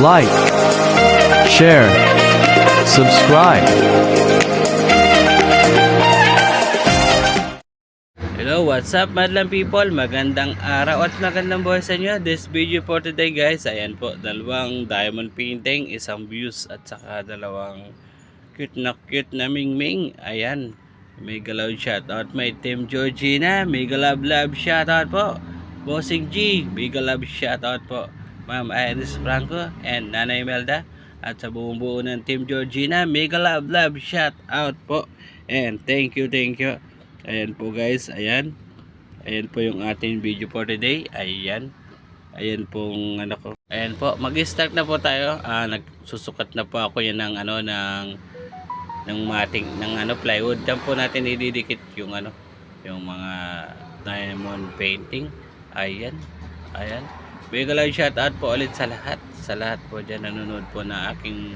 like, share, subscribe. Hello, what's up madlang people? Magandang araw at magandang buhay sa inyo. This video for today guys, ayan po, dalawang diamond painting, isang views at saka dalawang cute na mingming. Ayan, mega loud shoutout may Team Georgina, mega love shoutout po. Bossing G, mega love shoutout po. Ma'am Iris Franco and Nanay Melda. At sa buong buo ng Team Georgina, mega love shoutout po. And thank you. Ayan po guys, ayan po yung ating video for today. Ayan pong ano ko. Ayan po, mag-start na po tayo. Nagsusukat na po ako yan ng mating ng plywood. Diyan po natin ididikit yung yung mga diamond painting. Ayan. Mega live shoutout po ulit sa lahat po dyan nanonood po na aking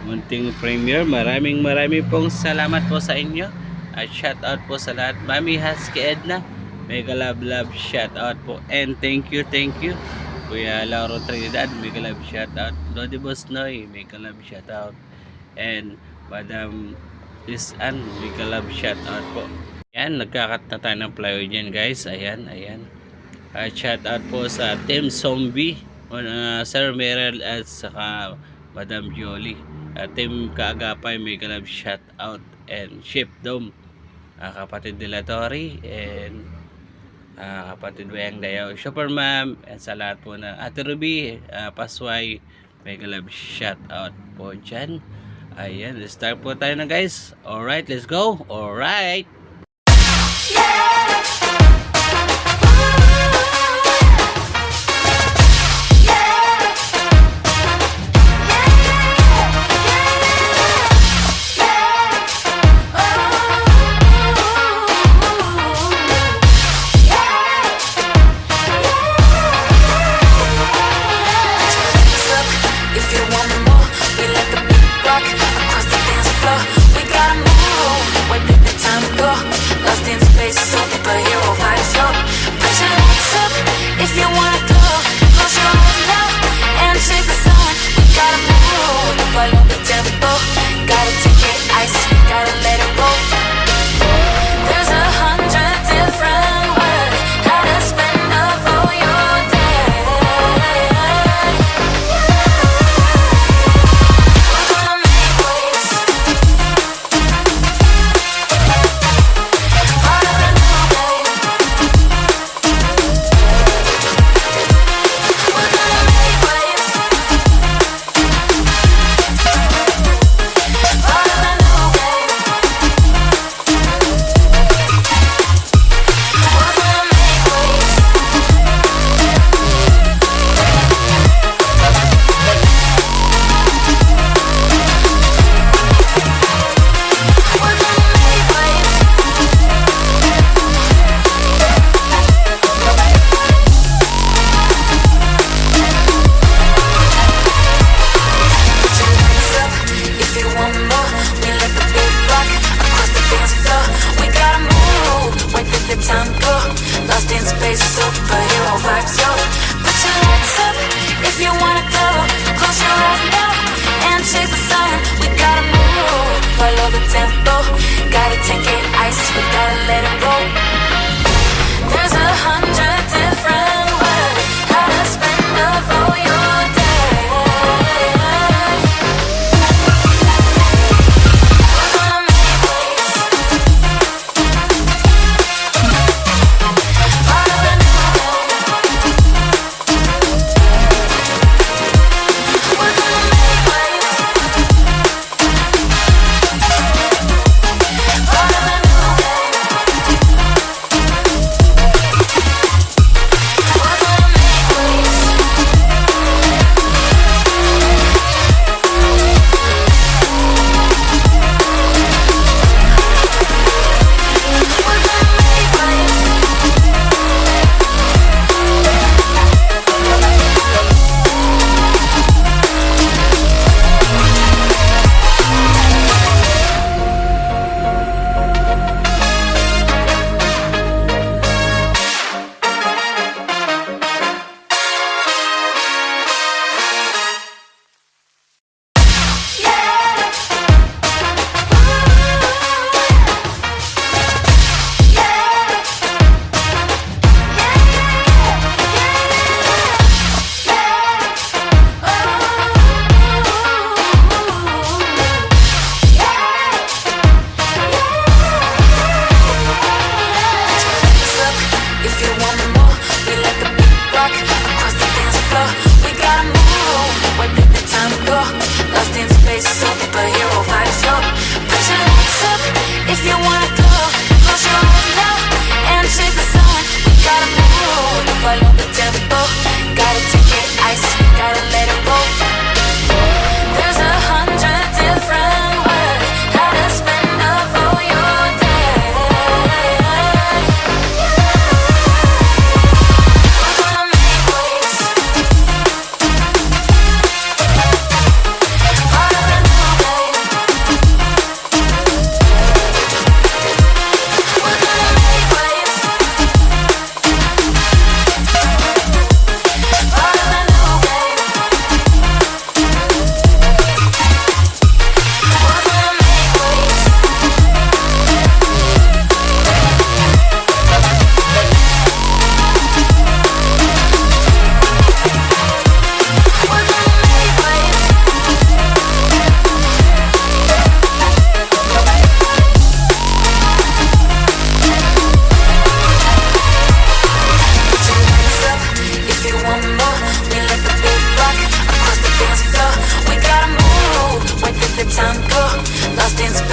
munting premiere. Maraming pong salamat po sa inyo. At shout out po sa lahat. Mami Husky Edna, mega love shout out po. And thank you. Kuya Lauro Trinidad, mega love shout out. Lodi Boss Noy, mega love shout out. And Madam Liz Ann, mega love shout out po. Ayan, nagkakat na tayo ng plywood yan guys. Ayan. At shout out po sa Team Zombie, Sir Merrill at saka Madam Jolie. Team Kaagapay, mega love shout out. And Ship Dome, kapatid nila Tori and kapatid Bayang Dayaw, Supermam, and sa lahat po na Ate Ruby, Pasway, mega love shout out po dyan. Ayan, let's start po tayo na guys. Alright, let's go. Alright.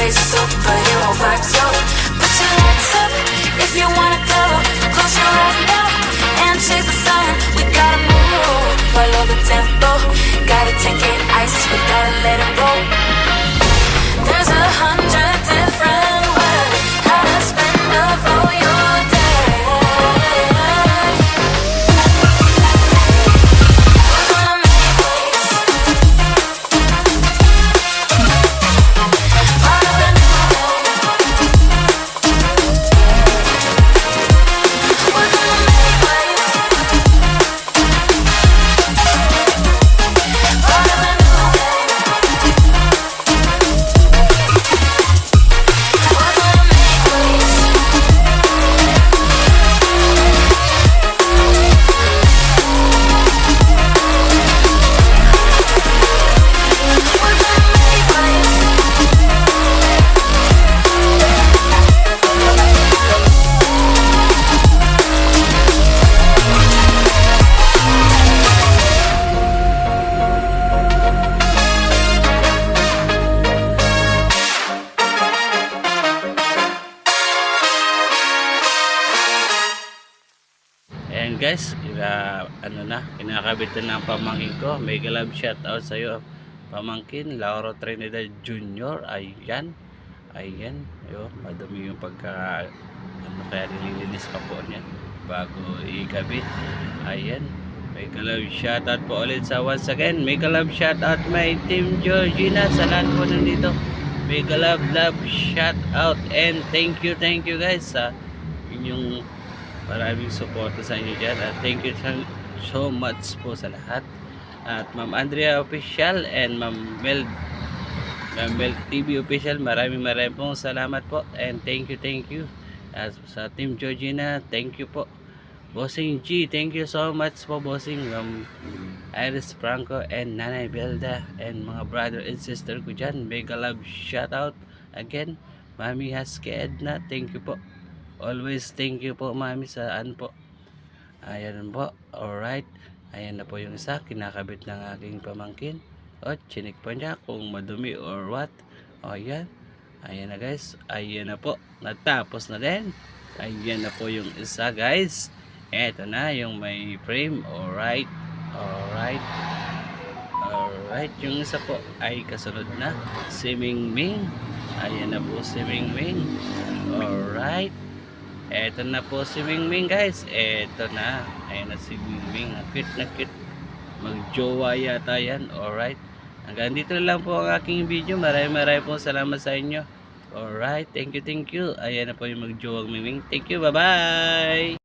face superhero vibes, yo. Put your hands up if you wanna go. Close your eyes now and chase the sun. We gotta move, follow the tempo. Gotta take it ice, we gotta let it roll. There's 100 different ways how to spend all your day. We're gonna make waves. Part of the new wave. We're gonna make waves. Part of the new wave. We're gonna make waves. We're gonna make waves. Ayan guys, ano na, kinakabit na ng pamangkin ko. Mega love shout out sa iyo, pamangkin Lauro Trinidad Jr. Ayan, ayan, yo, madumi yung pagka ano, kaya nililinis pa po niya bago ikabit. Ayan, mega love shout out po ulit sa once again. Mega love shout out my team Georgina sa lahat po nandito. Mega love shout out and thank you guys sa inyong maraming suporta sa inyo dyan. At thank you so much po sa lahat. At Ma'am Andrea Official and Ma'am Mel TV Official, maraming pong salamat po. And thank you. At sa Team Georgina, thank you po. Bossing G, thank you so much po Bossing. Ma'am Iris Franco and Nanay Belda and mga brother and sister ko dyan. Mega love shout out again. Mami Haske Edna, thank you po. Always thank you po mami sa po. Ayan po. Alright. Ayan na po yung isa. Kinakabit ng aking pamangkin. O, chinik pa niya kung madumi or what. O, ayan. Ayan na guys. Ayan na po. Natapos na din. Ayan na po yung isa guys. Eto na yung may frame. Alright. Yung isa po ay kasunod na. Si Ming Ming. Ayan na po si Ming Ming. Alright. Eto na po si Ming Ming guys. Eto na. Ayan na si Ming Ming. Cute. Magjowa yata yan. Alright. Hanggang dito lang po ang aking video. Maraming po salamat sa inyo. Alright. Thank you. Ayan na po yung magjowang Ming Ming. Thank you. Bye bye.